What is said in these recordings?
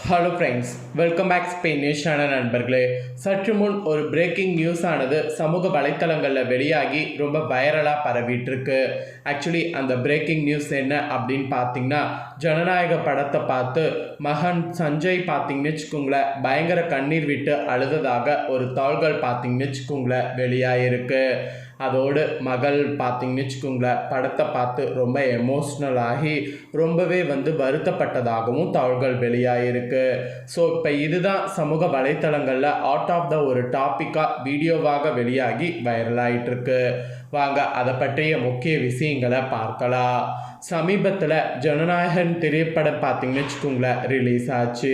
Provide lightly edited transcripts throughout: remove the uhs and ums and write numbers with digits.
Hello friends, welcome back Spain news channel நண்பர்களே. சற்று முன் ஒரு பிரேக்கிங் நியூஸ் ஆனது சமூக வலைத்தளங்களில் வெளியாகி ரொம்ப வைரலாக பரவிட்டுருக்கு. ஆக்சுவலி அந்த பிரேக்கிங் நியூஸ் என்ன அப்படின்னு பார்த்தீங்கன்னா, ஜனநாயக படத்தை பார்த்து மகன் சஞ்சய் பார்த்தீங்கன்னு வச்சுக்கோங்களேன், பயங்கர கண்ணீர் விட்டு அழுததாக ஒரு தாள்கள் பார்த்தீங்கன்னு வச்சுக்கோங்களேன் வெளியாகிருக்கு. அதோடு மகள் பார்த்தீங்கன்னு வச்சுக்கோங்களேன், படத்தை பார்த்து ரொம்ப எமோஷ்னல் ஆகி ரொம்பவே வருத்தப்பட்டதாகவும் தகவல்கள் வெளியாகிருக்கு. ஸோ இப்போ இதுதான் சமூக வலைத்தளங்களில் அவுட் ஆஃப் த ஒரு டாப்பிக்காக வீடியோவாக வெளியாகி வைரலாகிட்டுருக்கு. வாங்க அதை பற்றிய முக்கிய விஷயங்களை பார்க்கலாம். சமீபத்தில் ஜனநாயகன் திரைப்படம் பார்த்தீங்கன்னு வச்சுக்கோங்களேன் ரிலீஸ் ஆச்சு.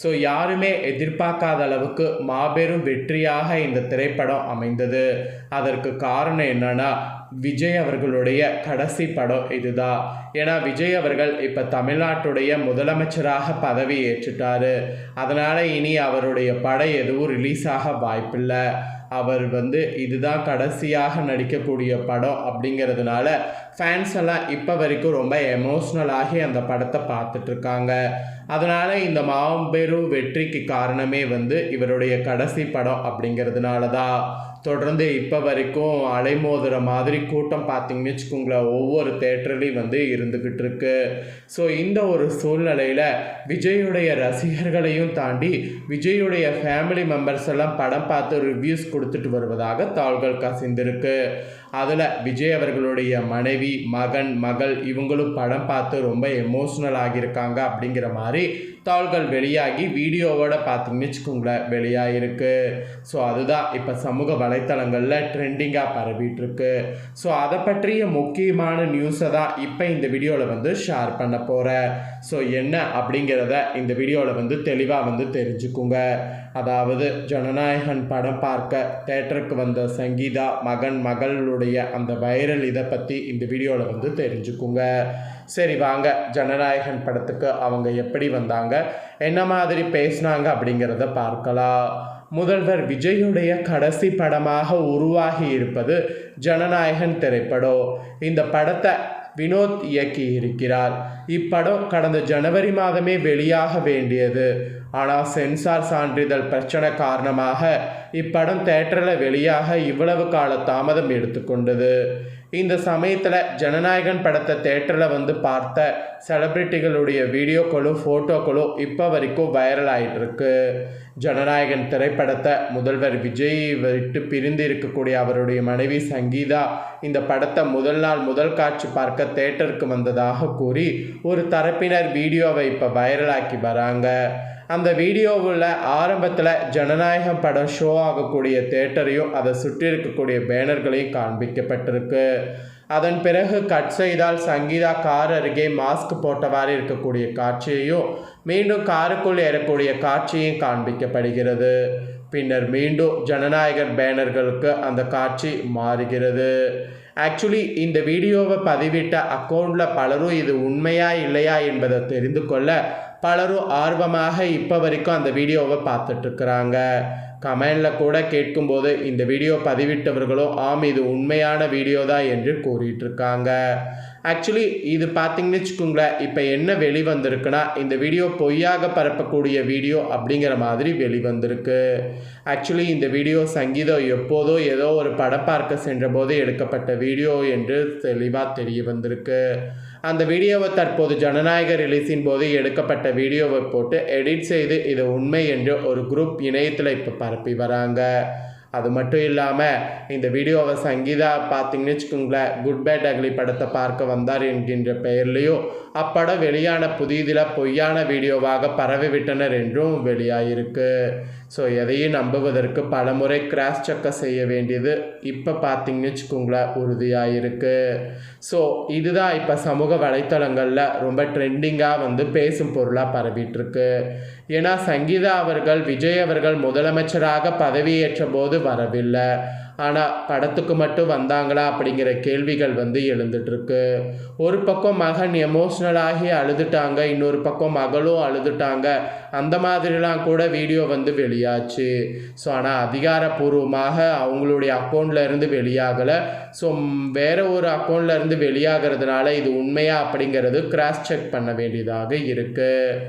ஸோ யாருமே எதிர்பார்க்காத அளவுக்கு மாபெரும் வெற்றியாக இந்த திரைப்படம் அமைந்தது. அதற்கு காரணம் என்னன்னா, விஜய் அவர்களுடைய கடைசி படம் இதுதான். ஏன்னா விஜய் அவர்கள் இப்போ தமிழ்நாட்டுடைய முதலமைச்சராக பதவி ஏற்றுட்டாரு. அதனால் இனி அவருடைய படம் எதுவும் ரிலீஸ் ஆக வாய்ப்பில்லை. அவர் இதுதான் கடைசியாக நடிக்கக்கூடிய படம் அப்படிங்கிறதுனால ஃபேன்ஸ் எல்லாம் இப்போ வரைக்கும் ரொம்ப எமோஷ்னல் ஆகி அந்த படத்தை பார்த்துட்ருக்காங்க. அதனால் இந்த மாபெரும் வெற்றிக்கு காரணமே இவருடைய கடைசி படம் அப்படிங்கிறதுனால தான். தொடர்ந்து இப்போ வரைக்கும் அலைமோதுகிற மாதிரி கூட்டம் பார்த்தீங்கன்னு வச்சுக்கோங்களேன் ஒவ்வொரு தேட்டர்லேயும் இருந்துக்கிட்டு இருக்கு. ஸோ இந்த ஒரு சூழ்நிலையில் விஜயுடைய ரசிகர்களையும் தாண்டி விஜயுடைய ஃபேமிலி மெம்பர்ஸ் எல்லாம் படம் பார்த்து ரிவ்யூஸ் கொடுத்துட்டு வருவதாக தாள்கள் கசிந்திருக்கு. அதில் விஜய் அவர்களுடைய மனைவி, மகன், மகள் இவங்களும் படம் பார்த்து ரொம்ப எமோஷ்னல் ஆகியிருக்காங்க அப்படிங்கிற மாதிரி தாள்கள் வெளியாகி வீடியோவோட பார்த்தீங்கன்னு வச்சுக்கோங்களேன் வெளியாகிருக்கு. ஸோ அதுதான் இப்போ சமூக வலைத்தளங்களில் ட்ரெண்டிங்காக பரவிட்டுருக்கு. ஸோ அதை பற்றிய முக்கியமான நியூஸை தான் இப்போ இந்த வீடியோவில் ஷேர் பண்ண போகிறேன். ஸோ என்ன அப்படிங்கிறத இந்த வீடியோவில் தெளிவாக தெரிஞ்சுக்குங்க. அதாவது ஜனநாயகன் படம் பார்க்க தேட்டருக்கு வந்த சங்கீதா மகன் மகளுடைய அந்த வைரல் இதை பற்றி இந்த வீடியோவில் தெரிஞ்சுக்குங்க. சரி வாங்க, ஜனநாயகன் படத்துக்கு அவங்க எப்படி வந்தாங்க, என்ன மாதிரி பேசினாங்க அப்படிங்கிறத பார்க்கலாம். முதல்வர் விஜயுடைய கடைசி படமாக உருவாகி இருப்பது ஜனநாயகன் திரைப்படம். இந்த படத்தை வினோத் இயக்கி இருக்கிறார். இப்படம் கடந்த ஜனவரி மாதமே வெளியாக வேண்டியது. ஆனால் சென்சார் சான்றிதழ் பிரச்சனை காரணமாக இப்படம் தேட்டரில் வெளியாக இவ்வளவு கால தாமதம் எடுத்துக்கொண்டது. இந்த சமயத்தில் ஜனநாயகன் படத்தை தேட்டரில் பார்த்த செலிப்ரிட்டிகளுடைய வீடியோக்களும் ஃபோட்டோக்களும் இப்போ வரைக்கும் வைரல் ஆகிட்டுருக்கு. ஜனநாயகன் திரைப்படத்தை முதல்வர் விஜய் விட்டு பிரிந்து இருக்கக்கூடிய அவருடைய மனைவி சங்கீதா இந்த படத்தை முதல் நாள் முதல் காட்சி பார்க்க தேட்டருக்கு வந்ததாக கூறி ஒரு தரப்பினர் வீடியோவை இப்போ வைரலாக்கி வராங்க. அந்த வீடியோவில் ஆரம்பத்தில் ஜனநாயகம் படம் ஷோ ஆகக்கூடிய தேட்டரையும் அதை சுற்றி இருக்கக்கூடிய பேனர்களையும் காண்பிக்கப்பட்டிருக்கு. அதன் பிறகு கட் செய்தால் சங்கீதா கார் அருகே மாஸ்க் போட்டவாறு இருக்கக்கூடிய காட்சியையும் மீண்டும் காருக்குள் ஏறக்கூடிய காட்சியும் காண்பிக்கப்படுகிறது. பின்னர் மீண்டும் ஜனநாயகர் பேனர்களுக்கு அந்த காட்சி மாறுகிறது. ஆக்சுவலி இந்த வீடியோவை பதிவிட்ட அக்கௌண்ட்டில் பலரும் இது உண்மையா இல்லையா என்பதை தெரிந்து கொள்ள பலரும் ஆர்வமாக இப்போ வரைக்கும் அந்த வீடியோவை பார்த்துட்ருக்குறாங்க. கமெண்டில் கூட கேட்கும்போது இந்த வீடியோ பதிவிட்டவர்களும் ஆம் இது உண்மையான வீடியோ தான் என்று கூறிட்டுருக்காங்க. ஆக்சுவலி இது பார்த்தீங்கன்னு வச்சுக்கோங்களேன், இப்போ என்ன வெளிவந்திருக்குன்னா இந்த வீடியோ பொய்யாக பரப்பக்கூடிய வீடியோ அப்படிங்கிற மாதிரி வெளிவந்திருக்கு. ஆக்சுவலி இந்த வீடியோ சங்கீதம் எப்போதோ ஏதோ ஒரு படம் பார்க்க சென்றபோது எடுக்கப்பட்ட வீடியோ என்று தெளிவாக தெரிய வந்திருக்கு. அந்த வீடியோவை தற்போது ஜனநாயக ரிலீஸின் போது எடுக்கப்பட்ட வீடியோவை போட்டு எடிட் செய்து இது உண்மை என்று ஒரு குரூப் இணையத்தில் இப்போ பரப்பி வராங்க. அது மட்டும் இல்லாமல் இந்த வீடியோவை சங்கீதா பார்த்தீங்கன்னு வச்சுக்கோங்களேன் குட் பேட் அக்லி படத்தை பார்க்க வந்தார் என்கின்ற பெயர்லேயும் அப்படம் வெளியான புதிதில் பொய்யான வீடியோவாக பரவிவிட்டனர் என்றும் வெளியாகிருக்கு. ஸோ எதையும் நம்புவதற்கு பலமுறை கிராஸ் செக்கை செய்ய வேண்டியது இப்போ பார்த்தீங்கன்னு வச்சுக்கோங்களேன் உறுதியாகிருக்கு. ஸோ இதுதான் இப்போ சமூக வலைத்தளங்களில் ரொம்ப ட்ரெண்டிங்காக பேசும் பொருளாக பரவிட்டுருக்கு. ஏன்னா சங்கீதா அவர்கள் விஜய் அவர்கள் முதலமைச்சராக பதவியேற்ற போது வரவில்லை, ஆனால் படத்துக்கு மட்டும் வந்தாங்களா அப்படிங்கிற கேள்விகள் எழுந்துட்டுருக்கு. ஒரு பக்கம் மகன் எமோஷ்னலாகி அழுதுட்டாங்க, இன்னொரு பக்கம் மகளும் அழுதுட்டாங்க. அந்த மாதிரிலாம் கூட வீடியோ வெளியாச்சு. ஸோ ஆனால் அதிகாரப்பூர்வமாக அவங்களுடைய அக்கௌண்ட்டில் இருந்து வெளியாகலை. ஸோ வேறு ஒரு அக்கௌண்ட்டில் இருந்து வெளியாகிறதுனால இது உண்மையா அப்படிங்கிறது கிராஸ் செக் பண்ண வேண்டியதாக இருக்குது.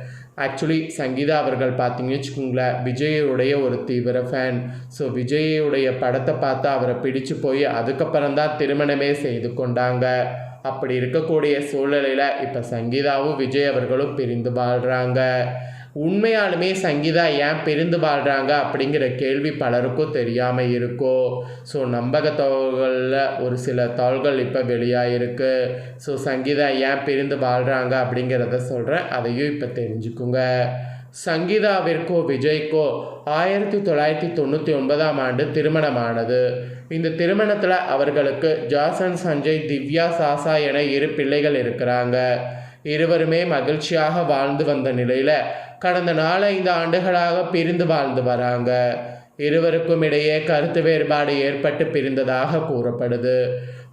ஆக்சுவலி சங்கீதா அவர்கள் பார்த்தீங்கன்னு வச்சுக்கோங்களேன், விஜயுடைய ஒரு தீவிர ஃபேன். ஸோ விஜயுடைய படத்தை பார்த்து அவரை பிடிச்சு போய் அதுக்கப்புறம் தான் திருமணமே செய்து கொண்டாங்க. அப்படி இருக்கக்கூடிய சூழ்நிலையில் இப்போ சங்கீதாவும் விஜய் அவர்களும் பிரிந்து வாழ்கிறாங்க. உண்மையாலுமே சங்கீதா ஏன் பிரிந்து வாழ்கிறாங்க அப்படிங்கிற கேள்வி பலருக்கும் தெரியாமல் இருக்கும். ஸோ நம்பக தகவல்களில் ஒரு சில தாள்கள் இப்போ வெளியாகிருக்கு. ஸோ சங்கீதா ஏன் பிரிந்து வாழ்கிறாங்க அப்படிங்கிறத சொல்கிறேன், அதையும் இப்போ தெரிஞ்சுக்குங்க. சங்கீதாவிற்கோ விஜய்க்கோ 1999ஆம் ஆண்டு திருமணமானது. இந்த திருமணத்தில் அவர்களுக்கு ஜாசன், சஞ்சய், திவ்யா, சாசா என 2 பிள்ளைகள் இருக்கிறாங்க. இருவருமே மகிழ்ச்சியாக வாழ்ந்து வந்த நிலையில் கடந்த 4-5 ஆண்டுகளாக பிரிந்து வாழ்ந்து வராங்க. இருவருக்கும் இடையே கருத்து வேறுபாடு ஏற்பட்டு பிரிந்ததாக கூறப்படுது.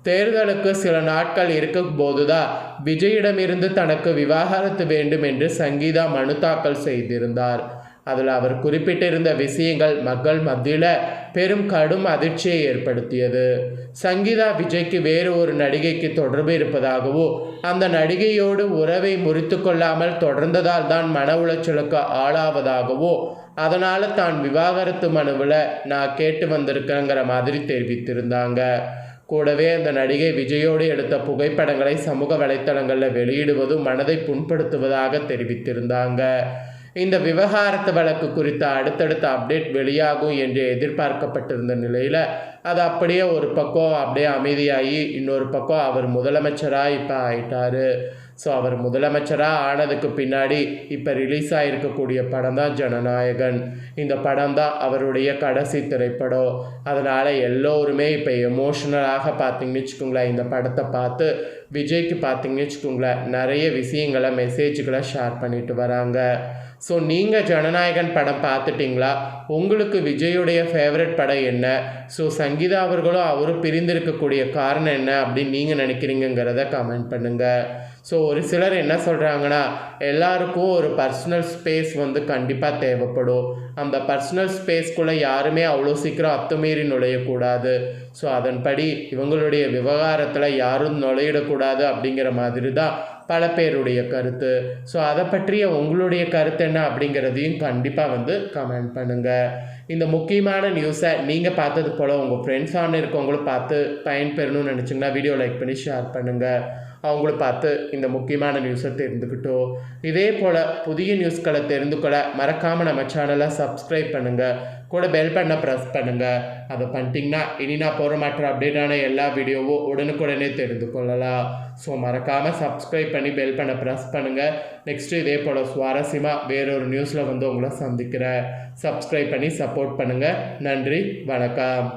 தேர்தலுக்கு சில நாட்கள் இருக்கும் போதுதான் விஜயிடமிருந்து தனக்கு விவாகரத்து வேண்டும் என்று சங்கீதா மனு தாக்கல் செய்திருந்தார். அதில் அவர் குறிப்பிட்டிருந்த விஷயங்கள் மக்கள் மத்தியில் பெரும் கடும் அதிர்ச்சியை ஏற்படுத்தியது. சங்கீதா விஜய்க்கு வேறு ஒரு நடிகைக்கு தொடர்பு இருப்பதாகவோ, அந்த நடிகையோடு உறவை முறித்து கொள்ளாமல் தொடர்ந்ததால் தான் மன உளைச்சலுக்கு ஆளாவதாகவோ, அதனால் தான் விவாகரத்து மனுவில் நான் கேட்டு வந்திருக்கேங்கிற மாதிரி தெரிவித்திருந்தாங்க. கூடவே அந்த நடிகை விஜயோடு எடுத்த புகைப்படங்களை சமூக வலைத்தளங்களில் வெளியிடுவதும் மனதை புண்படுத்துவதாக தெரிவித்திருந்தாங்க. இந்த விவகாரத்து வழக்கு குறித்த அடுத்தடுத்த அப்டேட் வெளியாகும் என்று எதிர்பார்க்கப்பட்டிருந்த நிலையில் அது அப்படியே ஒரு பக்கம் அப்படியே அமைதியாகி இன்னொரு பக்கம் அவர் முதலமைச்சராக இப்போ ஆயிட்டார். ஸோ அவர் முதலமைச்சராக ஆனதுக்கு பின்னாடி இப்போ ரிலீஸ் ஆகிருக்கக்கூடிய படம் தான் ஜனநாயகன். இந்த படம் தான் அவருடைய கடைசி திரைப்படம். அதனால் எல்லோருமே இப்போ எமோஷ்னலாக பார்த்தீங்கன்னு வச்சுக்கோங்களேன், இந்த படத்தை பார்த்து விஜய்க்கு பார்த்தீங்கன்னு வச்சுக்கோங்களேன் நிறைய விஷயங்களை மெசேஜ்களை ஷேர் பண்ணிட்டு வராங்க. ஸோ நீங்கள் ஜனநாயகன் படம் பார்த்துட்டிங்களா? உங்களுக்கு விஜயுடைய ஃபேவரட் படம் என்ன? ஸோ சங்கீதா அவர்களும் அவரும் பிரிந்திருக்கக்கூடிய காரணம் என்ன அப்படின்னு நீங்கள் நினைக்கிறீங்கிறத கமெண்ட் பண்ணுங்கள். ஸோ ஒரு சிலர் என்ன சொல்கிறாங்கன்னா, எல்லாருக்கும் ஒரு பர்சனல் ஸ்பேஸ் வந்து கண்டிப்பாக தேவைப்படும். அந்த பர்சனல் ஸ்பேஸ்க்குள்ளே யாருமே அவ்வளோ சீக்கிரம் அத்துமீறி நுழையக்கூடாது. ஸோ அதன்படி இவங்களுடைய விவகாரத்தில் யாரும் நுழையிடக்கூடாது அப்படிங்கிற மாதிரி தான் பல பேருடைய கருத்து. ஸோ அதை பற்றிய உங்களுடைய கருத்து என்ன அப்படிங்கிறதையும் கண்டிப்பாக வந்து கமெண்ட் பண்ணுங்கள். இந்த முக்கியமான நியூஸை நீங்கள் பார்த்தது போல் உங்கள் ஃப்ரெண்ட்ஸான இருக்கவங்களும் பார்த்து பயன்பெறணும்னு நினச்சிங்கன்னா வீடியோ லைக் பண்ணி ஷேர் பண்ணுங்கள். அவங்களும் பார்த்து இந்த முக்கியமான நியூஸை தெரிந்துக்கிட்டோம். இதே போல் புதிய நியூஸ்களை தெரிந்து கொள்ள மறக்காமல் நம்ம சேனலை சப்ஸ்கிரைப் பண்ணுங்கள். கூட பெல் பண்ண ப்ரெஸ் பண்ணுங்கள். அதை பண்ணிட்டீங்கன்னா இனி நான் போகிற மற்ற அப்டேட்டான எல்லா வீடியோவும் உடனுக்குடனே தெரிந்து கொள்ளலாம். ஸோ மறக்காமல் சப்ஸ்கிரைப் பண்ணி பெல் பண்ண ப்ரெஸ் பண்ணுங்கள். நெக்ஸ்ட்டு இதே போல் சுவாரஸ்யமாக வேறொரு நியூஸில் வந்து உங்களை சந்திக்கிறேன். சப்ஸ்கிரைப் பண்ணி சப்போர்ட் பண்ணுங்கள். நன்றி, வணக்கம்.